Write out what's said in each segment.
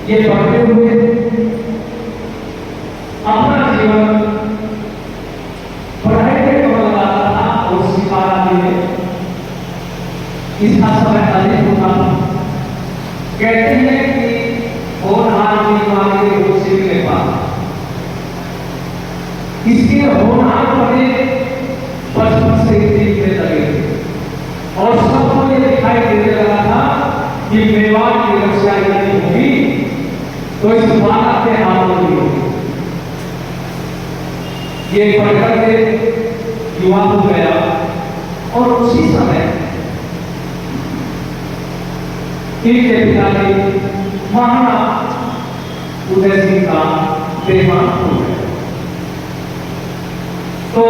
ये पढ़ते हुए अपना जीवन पढ़ाई के कमल लगाता था और सिखारा दिए इसका समय अधिक होता था। कहते हैं कि होनहार की मांगे वो सिर के पास इसके होनहार पढ़े बचपन से दिखने लगे और सबको ये दिखाई देने लगा था कि मेवाड़ की रक्षा यदि होगी तो इस बात के हाथों में होगी। ये पढ़कर के युवा हो गया और उसी समय इनके पिता ने महाराणा उदय सिंह का देहांत हो गया। तो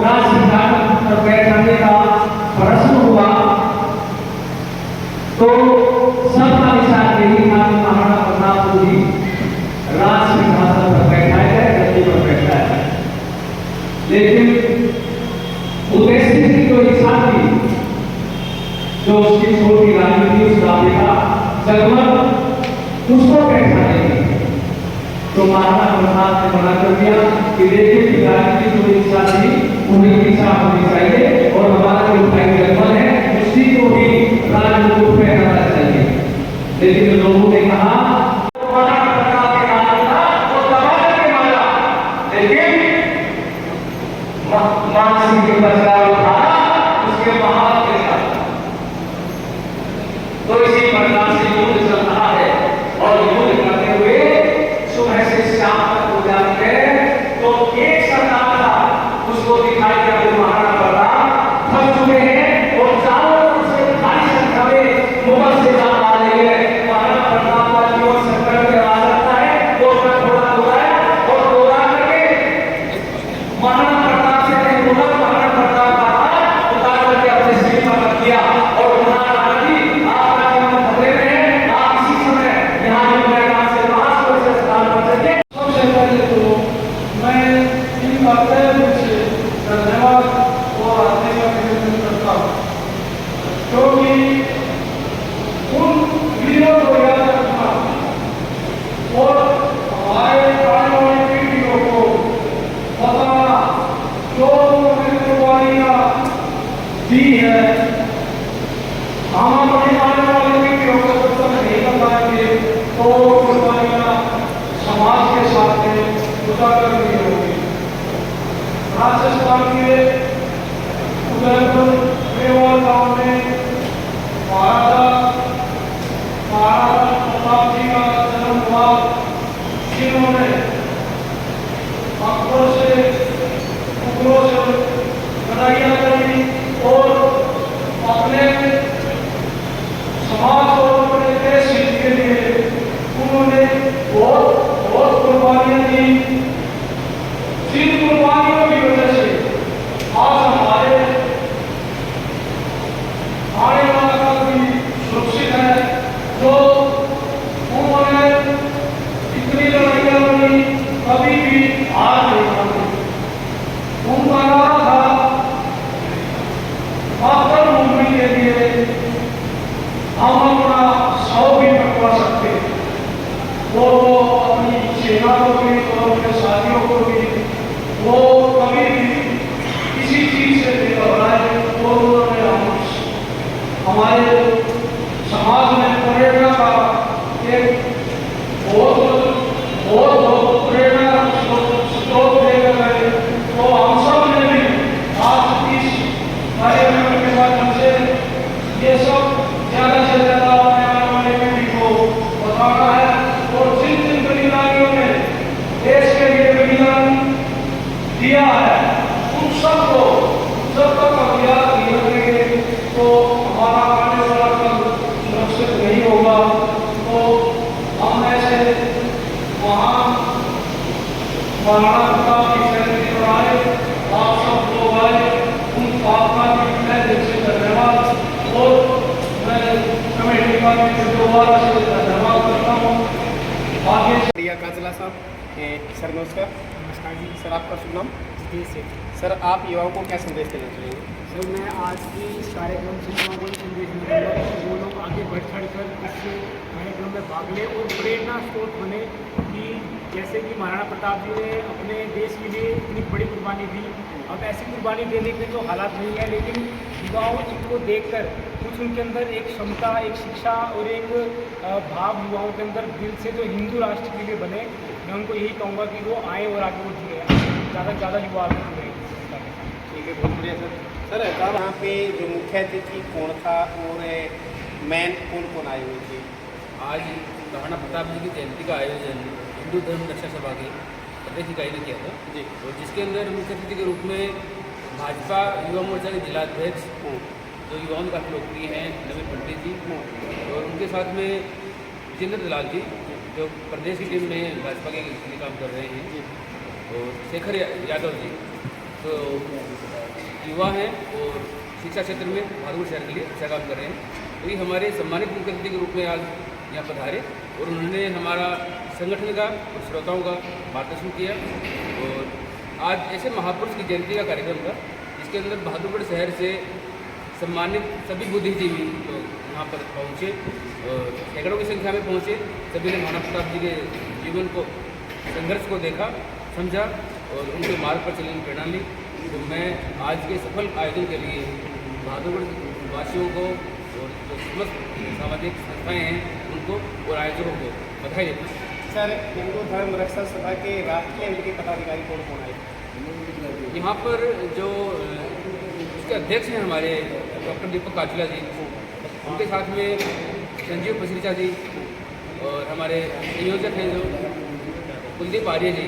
राजसिंहासन पर बैठने का प्रश्न हुआ तो सबका विचार यही था कि महाराणा प्रताप को भी राजसिंहासन पर बैठाया जाए, गद्दी पर बैठाया जाए। लेकिन उदय सिंह की जो इच्छा थी, जो उसकी छोटी रानी थी, उसका बेटा जगमग उसको बैठाने की, तो महाराणा प्रताप ने मना कर दिया कि देखिए पिताजी की जो इच्छा थी उन्हीं की इच्छा होनी चाहिए और हमारा जो भाई जगमग है उसी को ही राजमुकुट पहनाना चाहिए। लेकिन लोगों ने कहा महाराणा प्रताप के हाथ था वो दबा के मारा, लेकिन मान सिंह के बचरा उठाया उसके महान के साथ। तो इसी प्रकार से युद्ध चल रहा है और युद्ध करते हुए सुबह से शाम तक हो जाते हैं तो एक सरदार था उसको दिखाई दिया कि महाराणा प्रताप थक चुके हैं और चारों ओर से भारी संख्या में मुगल सेना आ रही है। महाराणा प्रताप का जीवन संकट में आ सकता है तो उसका थोड़ा दौड़ाया और दौड़ा करके महाराणा प्रताप से नहीं बोला, महाराणा प्रताप का हाथ उतार करके अपने सिर पर रख दिया और महाराणा जी आपका जीवन खतरे में है, आप इसी समय यहाँ जो मैदान से बाहर सुरक्षित स्थान पर चलिए। सबसे पहले तो मैं इन बातें से धन्यवाद और आने का निवेदन करता हूँ, क्योंकि उन वीरों को याद रखना और हमारे आने वाली पीढ़ियों को बताना जो उन्होंने कुर्बानियाँ दी है। हम अपनी आने वाली पीढ़ियों को जब तक नहीं बताएंगे तो कुर्बानियाँ समाज के साथ उजागर नहीं होगी। राजस्थान के उदयपुर मेवाड़ गांव में महाराजा प्रताप जी का जन्म हुआ, जिन्होंने अकबर से मुगलों से लड़ाइयाँ करी और अपने समाज और अपने देश हित के लिए उन्होंने बहुत कुर्बानियां दी। जिन कुर्बानियों की वजह से आज हमारे आने वाला कल भी सुरक्षित है। जो उन्होंने इतनी लड़ाइयां लड़ी कभी भी हार नहीं मानी। उनका नारा था मातृभूमि के लिए हम अपना सौ भी कटवा सकते हैं। वो अपनी सेना को भी और अपने साथियों को भी वो कभी भी किसी चीज से नहीं घबराए और उन्होंने हमारे समाज में प्रेरणा का एक बहुत प्रेरणा स्रोत देकर गए। तो हम सब ने भी आज इस कार्यक्रम के माध्यम से ये सब ज्यादा से ज्यादा अपने आने वाले पीढ़ी को बताना है और जिन जिन बलिदानियों ने देश के लिए बलिदान दिया है उन सबको जब तक हम याद नहीं रखेंगे तो हमारा आने वाला कल सुरक्षित नहीं होगा। तो हम ऐसे महान महाराणा प्रताप की जयंती पर आए, आप सब लोग आए, उन आपका भी मैं दिल से धन्यवाद और मैं कमेटी का भी दोबारा से धन्यवाद करता हूँ। आगे काजला साहब सर नमस्कार। नमस्कार जी। सर आपका शुभ नाम? जी से सर आप युवाओं को क्या संदेश देना चाहेंगे? सर मैं आज की इस कार्यक्रम से युवाओं को संदेश दूंगा कि वो लोग आगे बढ़ चढ़ कर इस कार्यक्रम में भाग लें और प्रेरणा स्रोत बने कि जैसे कि महाराणा प्रताप जी ने अपने देश के लिए इतनी बड़ी कुर्बानी दी। अब ऐसी कुर्बानी देने के तो हालात नहीं है, लेकिन युवाओं इनको देखकर कुछ उनके अंदर एक क्षमता, एक शिक्षा और एक भाव युवाओं के अंदर दिल से जो हिंदू राष्ट्र के लिए बने। मैं उनको यही कहूँगा कि वो आए और आगे वो जुड़े, ज़्यादा से ज़्यादा युवा आगे जुड़े। ठीक है, बहुत बढ़िया सर। सर यहाँ पे जो मुख्य अतिथि कौन था और मैन कौन कौन आए हुए थे? आज महाराणा प्रताप जी की जयंती का आयोजन हिंदू धर्म रक्षा सभा की प्रदेश इकाई ने किया था जी। और जिसके अंदर मुख्य अतिथि के रूप में भाजपा युवा मोर्चा के जिलाध्यक्ष जो युवाओं में काफ़ी लोकप्रिय हैं, नवीन पंडित जी, और उनके साथ में विजेंद्र दलाल जी जो प्रदेश की टीम में भाजपा के लिए काम कर रहे हैं, और शेखर यादव जी तो युवा हैं और शिक्षा क्षेत्र में भागलपुर शहर के लिए अच्छा काम कर रहे हैं। तो ये हमारे सम्मानित मुख्य अतिथि के रूप में आज यहाँ पधारे और उन्होंने हमारा संगठन का और श्रोताओं का मार्गदर्शन किया। और आज ऐसे महापुरुष की जयंती का कार्यक्रम था जिसके अंदर बहादुरगढ़ शहर से सम्मानित सभी बुद्धिजीवी लोग यहाँ पर पहुँचे और सैकड़ों की संख्या में पहुँचे। सभी ने महाराणा प्रताप जी के जीवन को, संघर्ष को देखा, समझा और उनके मार्ग पर चलने की प्रेरणा ली। तो मैं आज के सफल आयोजन के लिए बहादुरगढ़ वासियों को और जो समस्त सामाजिक संस्थाएँ हैं उनको और आयोजकों को बधाई देता हूँ। सर, हिंदू धर्म रक्षा सभा के राष्ट्रीय उनके पदाधिकारी कौन कौन आए? यहाँ पर जो उसके अध्यक्ष हैं हमारे डॉक्टर दीपक काचला जी, उनके साथ में संजीव पसरीचा जी और हमारे संयोजक हैं जो कुलदीप आर्य जी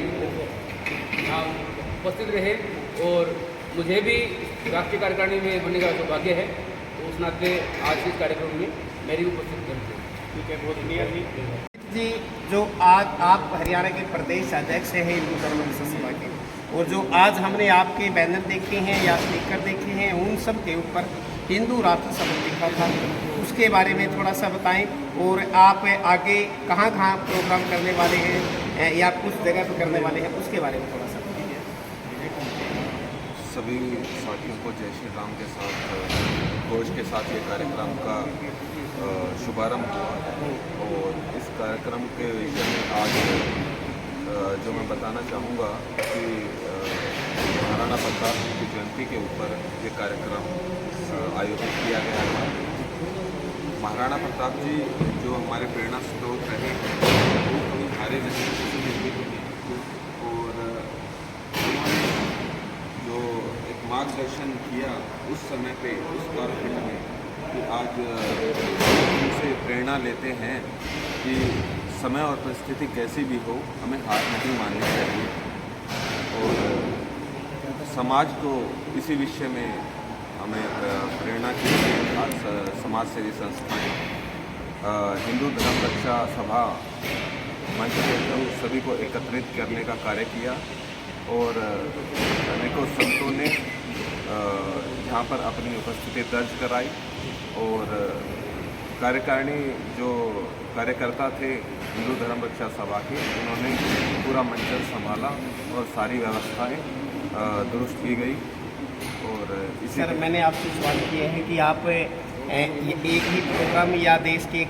यहाँ उपस्थित रहे। और मुझे भी राष्ट्रीय कार्यकारिणी में होने का सौभाग्य है, तो उस नाते आज इस कार्यक्रम में मेरी भी उपस्थित करते हैं। ठीक है, बहुत बढ़िया जी। जो आज आप हरियाणा के प्रदेश अध्यक्ष हैं हिंदू धर्म रक्षा सभा के, और जो आज हमने आपके बैनर देखे हैं या स्पीकर देखे हैं, उन सब के ऊपर हिंदू राष्ट्र शब्द लिखा था, उसके बारे में थोड़ा सा बताएं। और आप आगे कहाँ कहाँ प्रोग्राम करने वाले हैं या कुछ जगह पर करने वाले हैं, उसके बारे में थोड़ा सा बताइए। सभी साथियों को जय श्री राम के साथ घोष के साथ ये कार्यक्रम का शुभारंभ हुआ। और इस कार्यक्रम के विषय में आज जो मैं बताना चाहूँगा कि महाराणा प्रताप जी की जयंती के ऊपर ये कार्यक्रम आयोजित किया गया है। महाराणा प्रताप जी जो हमारे प्रेरणा स्रोत रहे हैं, वो कभी हारे नहीं, और उन्होंने जो एक मार्गदर्शन किया उस समय पे, उस कालखंड में, कि आज उनसे प्रेरणा लेते हैं कि समय और परिस्थिति कैसी भी हो, हमें हार नहीं माननी चाहिए। और समाज को इसी विषय में हमें प्रेरणा की समाज सेवी संस्थाएं, हिंदू धर्म रक्षा सभा मंच के सभी को एकत्रित करने का कार्य किया। और अनेकों संतों ने यहाँ पर अपनी उपस्थिति दर्ज कराई। और कार्यकारिणी जो कार्यकर्ता थे हिंदू धर्म रक्षा सभा के, उन्होंने पूरा मंचन संभाला और सारी व्यवस्थाएं दुरुस्त की गई। और इसी सर, मैंने आपसे सवाल किया है कि आप एक ही प्रोग्राम या देश के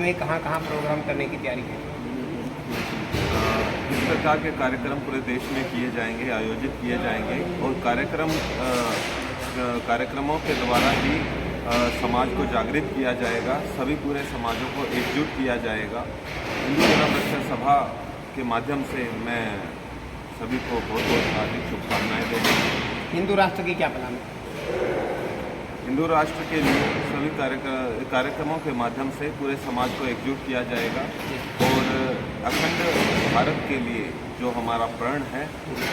में कहाँ कहाँ प्रोग्राम करने की तैयारी है? इस प्रकार के कार्यक्रम पूरे देश में किए जाएंगे, आयोजित किए जाएंगे। और कार्यक्रमों के द्वारा ही समाज को जागृत किया जाएगा, सभी पूरे समाजों को एकजुट किया जाएगा। हिंदू धर्म रक्षा सभा के माध्यम से मैं सभी को बहुत बहुत हार्दिक शुभकामनाएँ देता हूँ। हिंदू राष्ट्र की क्या प्लान है? हिंदू राष्ट्र के लिए सभी कार्यक्रमों के माध्यम से पूरे समाज को एकजुट किया जाएगा। और अखंड भारत के लिए जो हमारा प्रण है,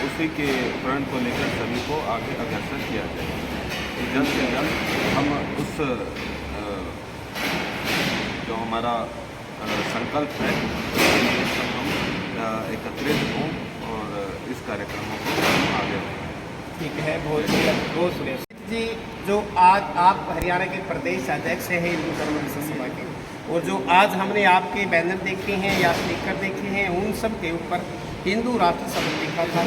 उसी के प्रण को लेकर सभी को आगे अग्रसर किया जाएगा। जल्द से जल्द हम उस जो हमारा संकल्प है, हम एकत्रित हों और इस कार्यक्रमों को आगे बढ़ाएं। ठीक है, बहुत शुक्रिया जी। जो आज आप हरियाणा के प्रदेश अध्यक्ष हैं हिंदू धर्म रक्षा सभा के, और जो आज हमने आपके बैनर देखे हैं या स्पीकर देखे हैं, उन सब के ऊपर हिंदू राष्ट्र शब्द लिखा था,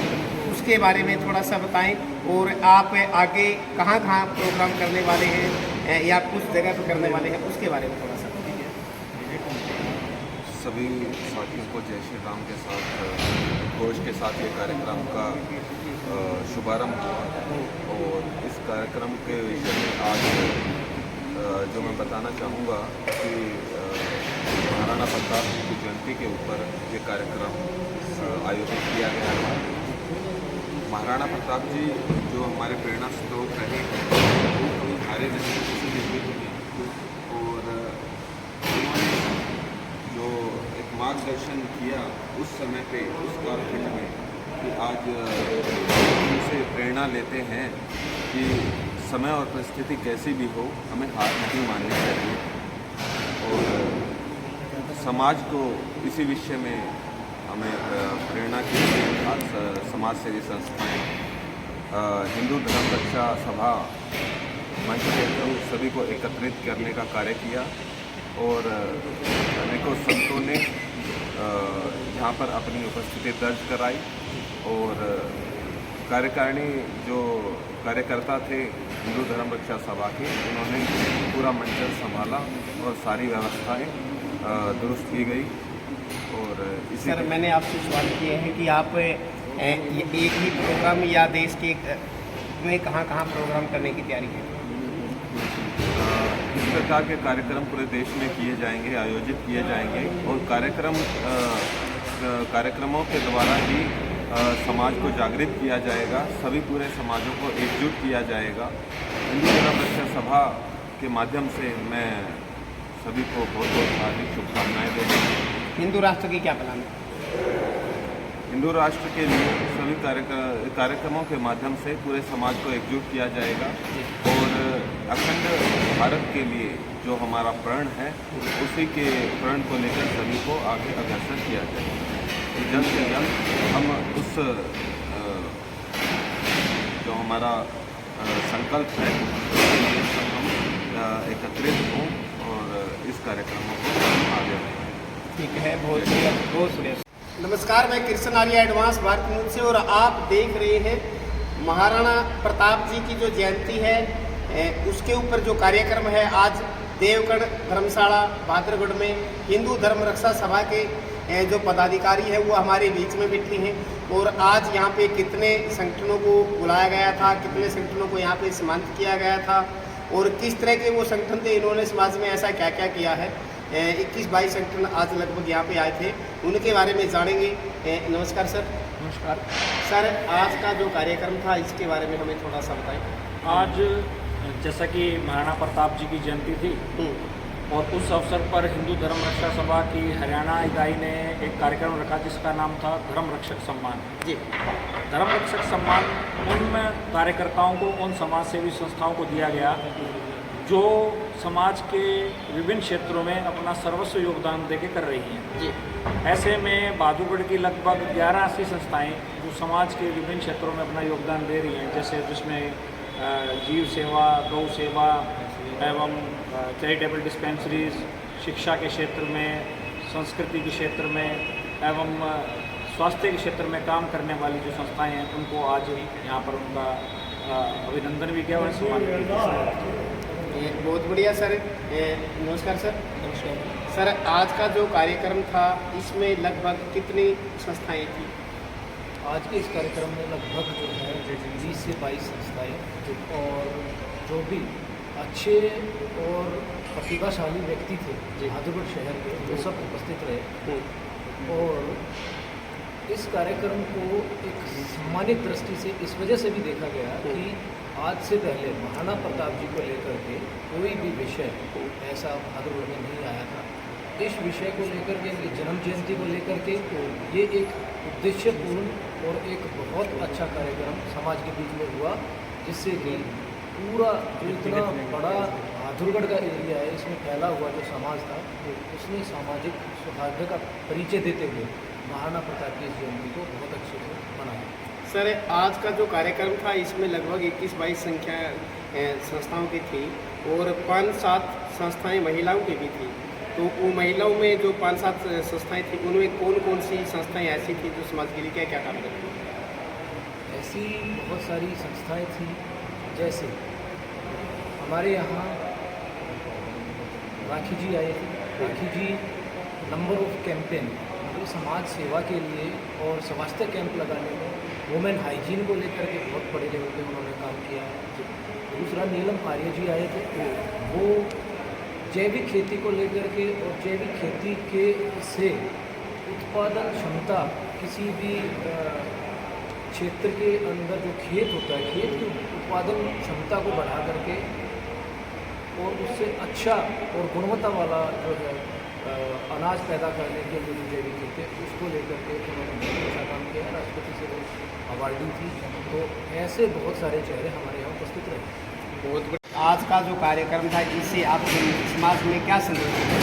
उसके बारे में थोड़ा सा बताएं। और आप आगे कहाँ कहाँ प्रोग्राम करने वाले हैं या कुछ जगह पर करने वाले हैं, उसके बारे में थोड़ा सा बताइए। सभी साथियों को जय श्री राम के साथ घोष के साथ ये कार्यक्रम का शुभारंभ हुआ। और इस कार्यक्रम के विषय में आज जो मैं बताना चाहूँगा कि महाराणा प्रताप की जयंती के ऊपर ये कार्यक्रम आयोजित किया गया है। महाराणा प्रताप जी जो हमारे प्रेरणा स्रोत रहे हैं, वो कभी हारे नहीं किसी भी युद्ध में, और उन्होंने जो एक मार्गदर्शन किया उस समय पे, उस कालखंड में, कि आज उनसे प्रेरणा लेते हैं कि समय और परिस्थिति कैसी भी हो, हमें हार नहीं माननी चाहिए। और समाज को इसी विषय में हमें प्रेरणा की आज समाज सेवी संस्थाएं, हिंदू धर्म रक्षा सभा मंच के थ्रू सभी को एकत्रित करने का कार्य किया। और अनेकों संतों ने यहाँ पर अपनी उपस्थिति दर्ज कराई, और कार्यकारिणी जो कार्यकर्ता थे हिंदू धर्म रक्षा सभा के, उन्होंने पूरा मंचन संभाला और सारी व्यवस्थाएं दुरुस्त की गई। और इसी सर, मैंने आपसे सवाल किए हैं कि आप एक ही प्रोग्राम या देश के में कहाँ प्रोग्राम करने की तैयारी है? इस प्रकार के कार्यक्रम पूरे देश में किए जाएंगे, आयोजित किए जाएंगे, और कार्यक्रमों के द्वारा ही समाज को जागृत किया जाएगा, सभी पूरे समाजों को एकजुट किया जाएगा। हिंदू धर्म रक्षा सभा के माध्यम से मैं सभी को बहुत बहुत हार्दिक शुभकामनाएं देता हूँ। हिंदू राष्ट्र की क्या प्लान है? हिंदू राष्ट्र के लिए सभी कार्यक्रमों के माध्यम से पूरे समाज को एकजुट किया जाएगा, और अखंड भारत के लिए जो हमारा प्रण है, उसी के प्रण को लेकर सभी को आगे अग्रसर किया जाएगा। जल्द से जल्द हम उस जो हमारा संकल्प है, हम एकत्रित हों और इस कार्यक्रमों को आगे बढ़ाएं। ठीक है, बहुत शुक्रिया। नमस्कार, मैं कृष्ण आर्य एडवांस भारत न्यूज से, और आप देख रहे हैं महाराणा प्रताप जी की जो जयंती है उसके ऊपर जो कार्यक्रम है। आज देवगढ़ धर्मशाला भाद्रगढ़ में हिंदू धर्म रक्षा सभा के जो पदाधिकारी है वो हमारे बीच में बैठे हैं, और आज यहाँ पे कितने संगठनों को बुलाया गया था, कितने संगठनों को यहाँ पे सम्मानित किया गया था, और किस तरह के वो संगठन थे, इन्होंने समाज में ऐसा क्या क्या किया है। 21-22 संगठन आज लगभग यहाँ पे आए थे, उनके बारे में जानेंगे। नमस्कार सर। नमस्कार सर, आज का जो कार्यक्रम था इसके बारे में हमें थोड़ा सा बताएं। आज जैसा कि महाराणा प्रताप जी की जयंती थी, और उस अवसर पर हिंदू धर्म रक्षा सभा की हरियाणा इकाई ने एक कार्यक्रम रखा जिसका नाम था धर्म रक्षक सम्मान। जी, धर्म रक्षक सम्मान उन कार्यकर्ताओं को, उन समाज सेवी संस्थाओं को दिया गया जो समाज के विभिन्न क्षेत्रों में अपना सर्वस्व योगदान देके कर रही हैं। जी, ऐसे में भाद्रगढ़ की लगभग 11 ऐसी संस्थाएं जो समाज के विभिन्न क्षेत्रों में अपना योगदान दे रही हैं, जैसे जिसमें जीव सेवा, गौ सेवा एवं चैरिटेबल डिस्पेंसरीज, शिक्षा के क्षेत्र में, संस्कृति के क्षेत्र में एवं स्वास्थ्य के क्षेत्र में काम करने वाली जो संस्थाएं हैं, उनको आज यहाँ पर उनका अभिनंदन भी किया और सम्मान भी किया। बहुत बढ़िया सर। नमस्कार सर। नमस्कार सर, आज का जो कार्यक्रम था इसमें लगभग कितनी संस्थाएं थी? आज के इस कार्यक्रम में लगभग जो है 20 से 22 संस्थाएं और जो भी अच्छे और प्रतिभाशाली व्यक्ति थे भाद्रगढ़ शहर के, वो सब उपस्थित रहे। और इस कार्यक्रम को एक सम्मानित दृष्टि से इस वजह से भी देखा गया कि आज से पहले महाराणा प्रताप जी को लेकर के कोई भी विषय ऐसा भाद्रगढ़ में नहीं आया था। इस विषय को लेकर के, इनकी जन्म जयंती को लेकर के ये एक उद्देश्यपूर्ण और एक बहुत अच्छा कार्यक्रम समाज के बीच में हुआ, जिससे कि पूरा जो इतना बड़ा भाद्रगढ़ का एरिया है इसमें फैला हुआ जो समाज था, उसने सामाजिक सौहार्द का परिचय देते हुए महाराणा प्रताप की इस जयंती को बहुत अच्छे से मनाया। सर, आज का जो कार्यक्रम था इसमें लगभग 21-22 संख्या संस्थाओं की थी, और 5-7 संस्थाएं महिलाओं की भी थी। तो वो महिलाओं में जो 5-7 संस्थाएं थी, उनमें कौन कौन सी संस्थाएं ऐसी थी जो समाज के लिए क्या क्या काम करती थी? ऐसी बहुत सारी संस्थाएं थी, जैसे हमारे यहाँ राखी जी आए थे। राखी जी नंबर ऑफ कैंपेन मतलब समाज सेवा के लिए और स्वास्थ्य कैंप लगाने में वुमेन हाइजीन को लेकर के बहुत बड़े लेवल पे उन्होंने काम किया है। दूसरा नीलम आर्य जी आए थे, वो जैविक खेती को लेकर के और जैविक खेती के से उत्पादन क्षमता किसी भी क्षेत्र के अंदर जो खेत होता है, खेत की उत्पादन क्षमता को बढ़ा करके और उससे अच्छा और गुणवत्ता वाला जो है अनाज पैदा करने के लिए जो जैविक खेती है उसको लेकर के उन्होंने बहुत अच्छा काम किया। राष्ट्रपति से वो अवार्डी थी। तो ऐसे बहुत सारे चेहरे हमारे यहाँ उपस्थित रहे। बहुत आज का जो कार्यक्रम था, इससे आप समाज में क्या संदेश देंगे?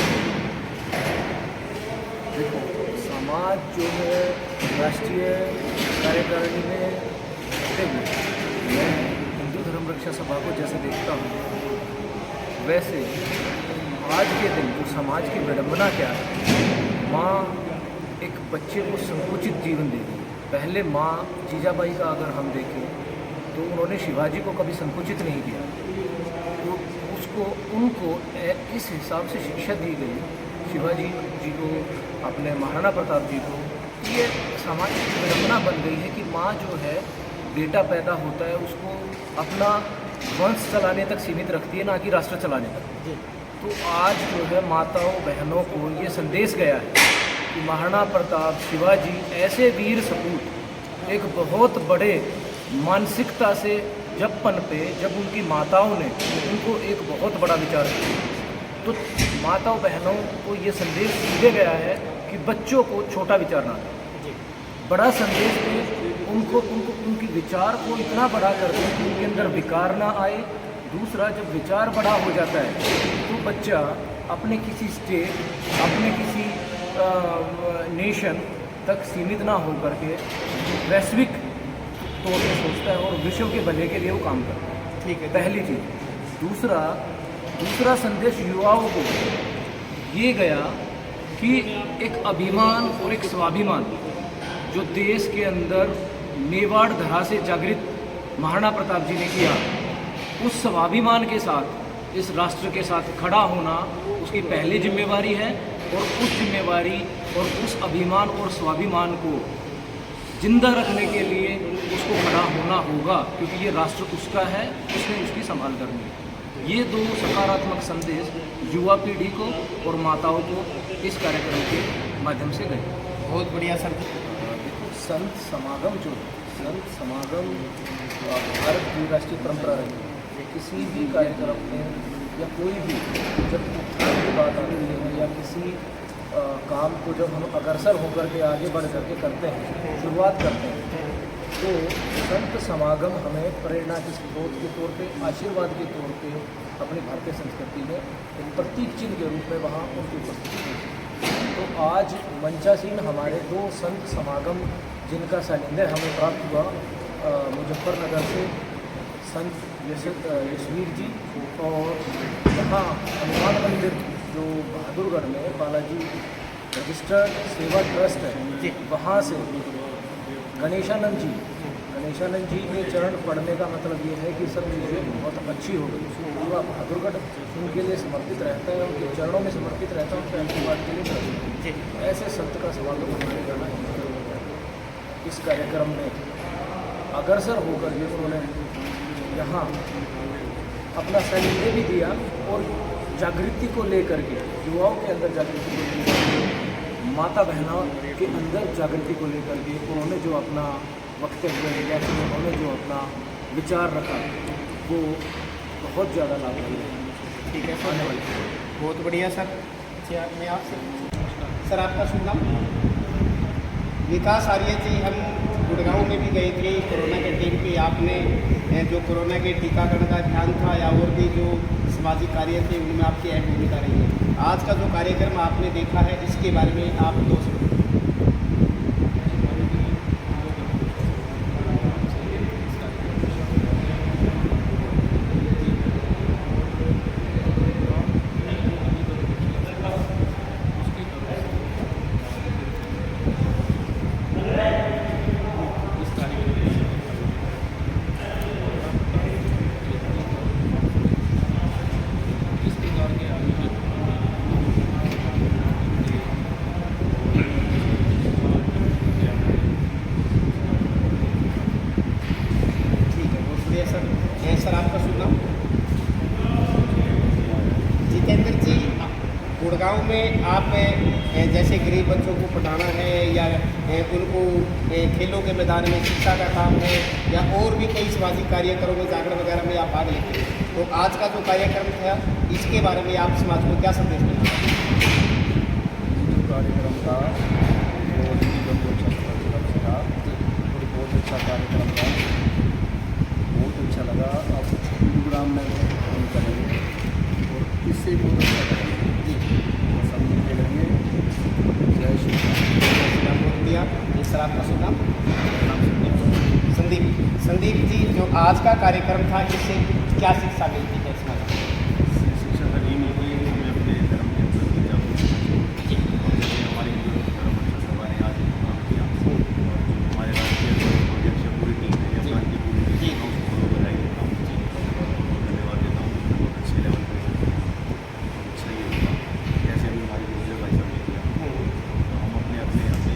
देखो, समाज जो है राष्ट्रीय कार्यकारिणी में रहते हुए मैं हिंदू धर्म रक्षा सभा को जैसे देखता हूँ, वैसे आज के दिन जो समाज की विडंबना क्या है, माँ एक बच्चे को संकुचित जीवन दे दी। पहले माँ जीजाबाई का अगर हम देखें तो उन्होंने शिवाजी को कभी संकुचित नहीं किया, तो उसको उनको इस हिसाब से शिक्षा दी गई, शिवाजी जी को, अपने महाराणा प्रताप जी को। ये समाज की विडंबना बन गई है कि माँ जो है बेटा पैदा होता है उसको अपना वंश चलाने तक सीमित रखती है, ना कि राष्ट्र चलाने तक। तो आज जो है माताओं बहनों को ये संदेश गया है कि महाराणा प्रताप, शिवाजी ऐसे वीर सपूत एक बहुत बड़े मानसिकता से जब पनपे, जब उनकी माताओं ने उनको एक बहुत बड़ा विचार दिया, तो माताओं बहनों को ये संदेश दिया गया है कि बच्चों को छोटा विचार ना दें, बड़ा संदेश दें उनको, उनकी विचार को इतना बड़ा कर दें कि उनके अंदर विकार ना आए। दूसरा, जब विचार बड़ा हो जाता है तो बच्चा अपने किसी स्टेट, अपने किसी नेशन तक सीमित ना होकर के वैश्विक तौर पे सोचता है और विश्व के भले के लिए वो काम करता है। ठीक है, पहली चीज़। दूसरा संदेश युवाओं को ये गया कि एक अभिमान और एक स्वाभिमान जो देश के अंदर मेवाड़ धरा से जागृत महाराणा प्रताप जी ने किया, उस स्वाभिमान के साथ इस राष्ट्र के साथ खड़ा होना उसकी पहली जिम्मेवारी है। और उस जिम्मेवारी और उस अभिमान और स्वाभिमान को जिंदा रखने के लिए उसको खड़ा होना होगा, क्योंकि ये राष्ट्र उसका है, उसने उसकी संभाल करनी है। ये दो सकारात्मक संदेश युवा पीढ़ी को और माताओं को इस कार्यक्रम के माध्यम से गए। बहुत बढ़िया सर। संत समागम भारत की राष्ट्रीय परंपरा रही है। किसी भी कार्यक्रम में या कोई भी जब उत्थान की बात आती है या किसी काम को जब हम अग्रसर होकर के आगे बढ़ करके करते हैं, शुरुआत करते हैं, तो संत समागम हमें प्रेरणा के स्रोत के तौर पे, आशीर्वाद के तौर पे अपनी भारतीय संस्कृति में एक प्रतीक चिन्ह के रूप में वहाँ उनकी उपस्थिति है। तो आज मंचासीन हमारे दो संत समागम जिनका सानिध्य हमें प्राप्त हुआ, मुजफ्फरनगर से संत यशवीर जी और यहाँ हनुमान मंदिर जो बहादुरगढ़ में बालाजी रजिस्टर्ड सेवा ट्रस्ट है, वहाँ से गणेशानंद जी के चरण पढ़ने का मतलब ये है कि सब चीज़ें बहुत अच्छी हो गई। पूरा बहादुरगढ़ उनके लिए समर्पित रहता है, उनके चरणों में समर्पित रहता है, उनके आशीर्वाद के लिए समर्पित है। ऐसे संत का समागम हमारे करना इस कार्यक्रम में अग्रसर होकर के उन्होंने यहाँ अपना सानिध्य भी दिया और जागृति को लेकर के, युवाओं के अंदर जागृति को लेकर के, माता बहनों के अंदर जागृति को लेकर के उन्होंने जो अपना वक्तव्य दिया, उन्होंने जो अपना विचार रखा, वो बहुत ज़्यादा लाभकारी है। ठीक है सर, बहुत बढ़िया सर। मैं आपसे सर, आपका शुभ नाम? विकास आर्य जी। हम गुड़गांव में भी गए थे कोरोना के टाइम पे, आपने जो कोरोना के टीकाकरण का अभियान था या और भी जो सामाजिक कार्य थे उनमें आपकी अहम भूमिका रही है। आज का जो कार्यक्रम आपने देखा है, इसके बारे में आप दोस्तों जितेंद्र जी, गुड़गांव में आप जैसे गरीब बच्चों को पढ़ाना है या उनको खेलों के मैदान में शिक्षा का काम है या और भी कई सामाजिक कार्यक्रमों में जागरण वगैरह में आप भाग लेते हैं, तो आज का जो कार्यक्रम था इसके बारे में आप समाज को क्या संदेश देना चाहते हैं? जो कार्यक्रम था वो बहुत अच्छा कार्यक्रम था, बहुत अच्छा लगा। अब प्रोग्राम में हम करेंगे और इससे बहुत अच्छा करेंगे बस हम मिलते रहेंगे। जय श्री राम। बहुत दिया सर, आपका शुभ नाम? संदीप। संदीप जी, जो आज का कार्यक्रम था इससे क्या शिक्षा मिलती है समाज को? शिक्षा का यही मिलती है कि हमें अपने धर्म के प्रति जागरूक हमारी हिंदू धर्म रक्षा सभा ने आज काम किया और हमारे राष्ट्रीय अध्यक्ष पूरी टीम है या प्रांत की पूरी टीम है उसको बहुत बधाई देता हूँ और धन्यवाद देता हूँ। बहुत अच्छे लेवल पर अच्छा ही होगा जैसे अभी हमारे गुजर भाई साहब ने किया, तो हम अपने अपने अपने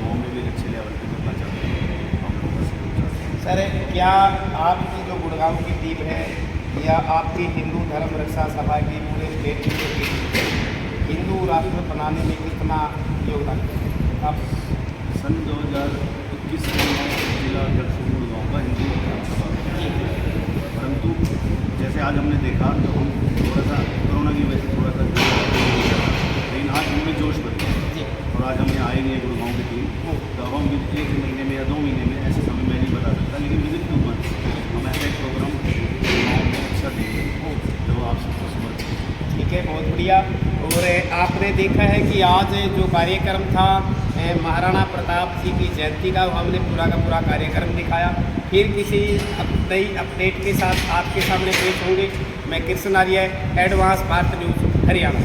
गाँव में भी अच्छे लेवल पर करना चाहते हैं, हम लोग का सहयोग चाहते हैं। सर, क्या आपकी जो गुड़गांव की टीम है या आपकी हिंदू धर्म रक्षा सभा की पूरे स्टेट की जो टीम है हिंदू राष्ट्र बनाने में कितना योगदान है? आप सन 2021 में जिला अध्यक्ष गुड़गांव का हिंदू धर्म सभा में, परंतु जैसे आज हमने देखा तो हम थोड़ा सा कोरोना की वजह से थोड़ा सा लेकिन आज हमें जोश बढ़ गया और आज हम यहाँ आए नहीं है गुड़गांव की टीम, तो अब हम 1 महीने में या 2 महीने में ऐसे समय मैं नहीं बता सकता, लेकिन विदिन 2 मंथ्स हम ऐसा एक प्रोग्राम गुड़गांव में अच्छा देंगे जो आप सबको समर्पित। ठीक है, बहुत बढ़िया। और आपने देखा है कि आज जो कार्यक्रम था महाराणा प्रताप जी की जयंती का, हमने पूरा का पूरा कार्यक्रम दिखाया। फिर किसी नई अपडेट के साथ आपके सामने पेश होंगे। मैं कृष्ण आर्य, एडवांस भारत न्यूज़, हरियाणा।